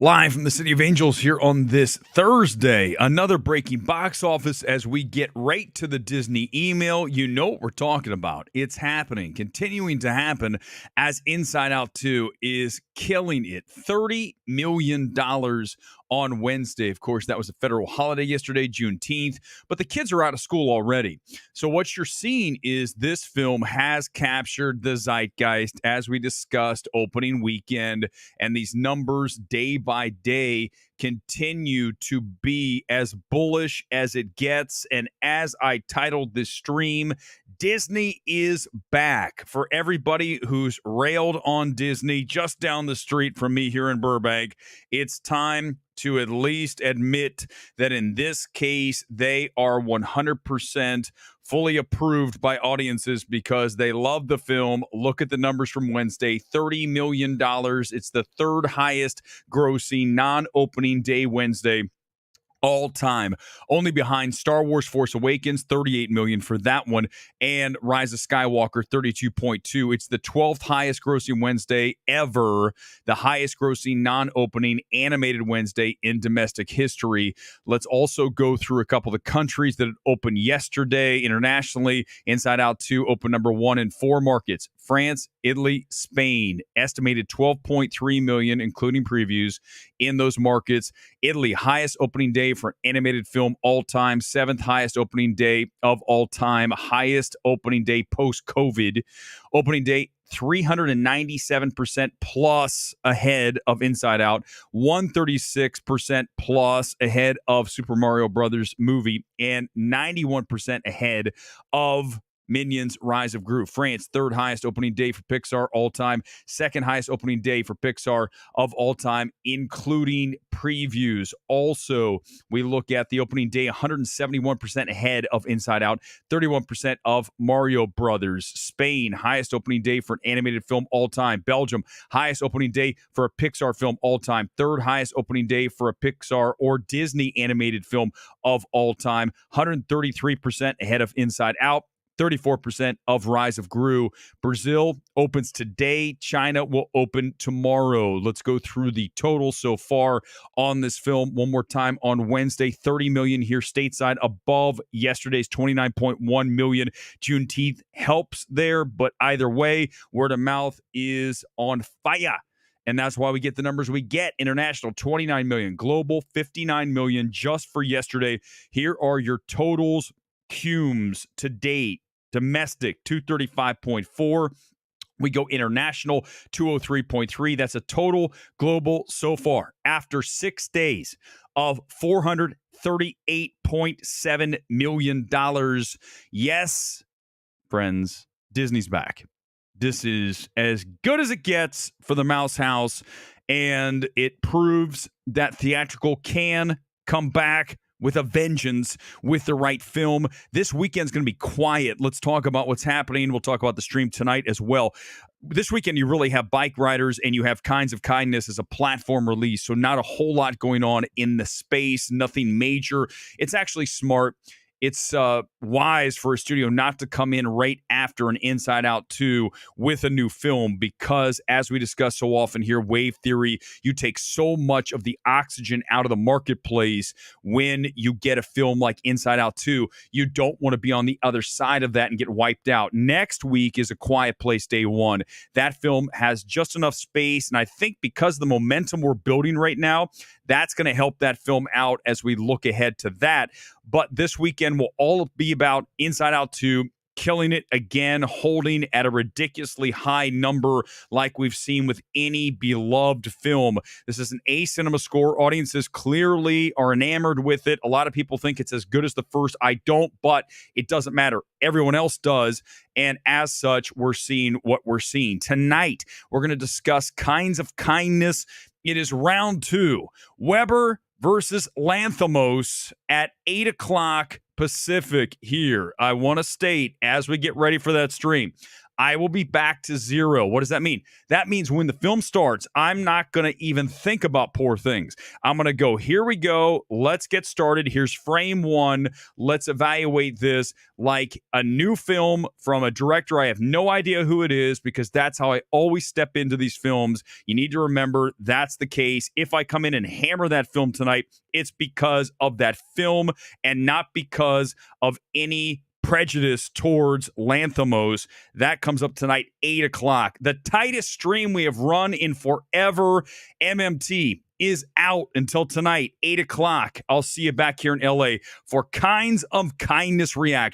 Live from the City of Angels here on this Thursday, another breaking box office as we get right to the Disney email. You know what we're talking about. It's happening, continuing to happen as Inside Out 2 is killing it. $30 million on Wednesday. Of course, that was a federal holiday yesterday, Juneteenth, but the kids are out of school already. So what you're seeing is this film has captured the zeitgeist as we discussed opening weekend, and these numbers day by day continue to be as bullish as it gets. And as I titled this stream, Disney is back. For everybody who's railed on Disney just down the street from me here in Burbank, it's time to at least admit that in this case, they are 100% fully approved by audiences because they love the film. Look at the numbers from Wednesday, $30 million. It's the third highest grossing non-opening day Wednesday all time, only behind Star Wars Force Awakens, $38 million for that one, and Rise of Skywalker, $32.2. It's the 12th highest grossing Wednesday ever, the highest grossing non-opening animated Wednesday in domestic history. Let's also go through a couple of countries that opened yesterday internationally. Inside Out 2 opened number 1 in 4 markets: France, Italy, Spain. Estimated 12.3 million, including previews in those markets. Italy, highest opening day for an animated film all time, 7th highest opening day of all time, highest opening day post-COVID. Opening day 397% plus ahead of Inside Out, 136% plus ahead of Super Mario Brothers movie, and 91% ahead of Minions Rise of Gru. France, third highest opening day for Pixar all time, second highest opening day for Pixar of all time, including previews. Also, we look at the opening day, 171% ahead of Inside Out, 31% of Mario Brothers. Spain, highest opening day for an animated film all time. Belgium, highest opening day for a Pixar film all time, third highest opening day for a Pixar or Disney animated film of all time, 133% ahead of Inside Out, 34% of Rise of Gru. Brazil opens today. China will open tomorrow. Let's go through the total so far on this film one more time. On Wednesday, 30 million here stateside, above yesterday's 29.1 million. Juneteenth helps there, but either way, word of mouth is on fire. And that's why we get the numbers we get. International, 29 million. Global, 59 million just for yesterday. Here are your totals. Cumes to date. Domestic, 235.4. We go international, 203.3. That's a total global so far after 6 days of $438.7 million. Yes, friends, Disney's back. This is as good as it gets for the Mouse House, and it proves that theatrical can come back with a vengeance with the right film. This weekend's going to be quiet. Let's talk about what's happening. We'll talk about the stream tonight as well. This weekend, you really have Bike Riders and you have Kinds of Kindness as a platform release, so not a whole lot going on in the space, nothing major. It's actually smart. It's wise for a studio not to come in right after an Inside Out 2 with a new film because, as we discuss so often here, wave theory, you take so much of the oxygen out of the marketplace when you get a film like Inside Out 2. You don't want to be on the other side of that and get wiped out. Next week is A Quiet Place Day 1. That film has just enough space, and I think because of the momentum we're building right now, that's going to help that film out as we look ahead to that. But this weekend will all be about Inside Out 2, killing it again, holding at a ridiculously high number like we've seen with any beloved film. This is an A cinema score. Audiences clearly are enamored with it. A lot of people think it's as good as the first. I don't, but it doesn't matter. Everyone else does. And as such, we're seeing what we're seeing. Tonight, we're going to discuss Kinds of Kindness. It is round 2. Weber versus Lanthimos at 8 o'clock Pacific here. I want to state, as we get ready for that stream, I will be back to zero. What does that mean? That means when the film starts, I'm not going to even think about Poor Things. I'm going to go, here we go. Let's get started. Here's frame one. Let's evaluate this like a new film from a director. I have no idea who it is because that's how I always step into these films. You need to remember that's the case. If I come in and hammer that film tonight, it's because of that film and not because of any prejudice towards Lanthimos. That comes up tonight, 8 o'clock. The tightest stream we have run in forever. MMT is out until tonight, 8 o'clock. I'll see you back here in LA for Kinds of Kindness Reaction.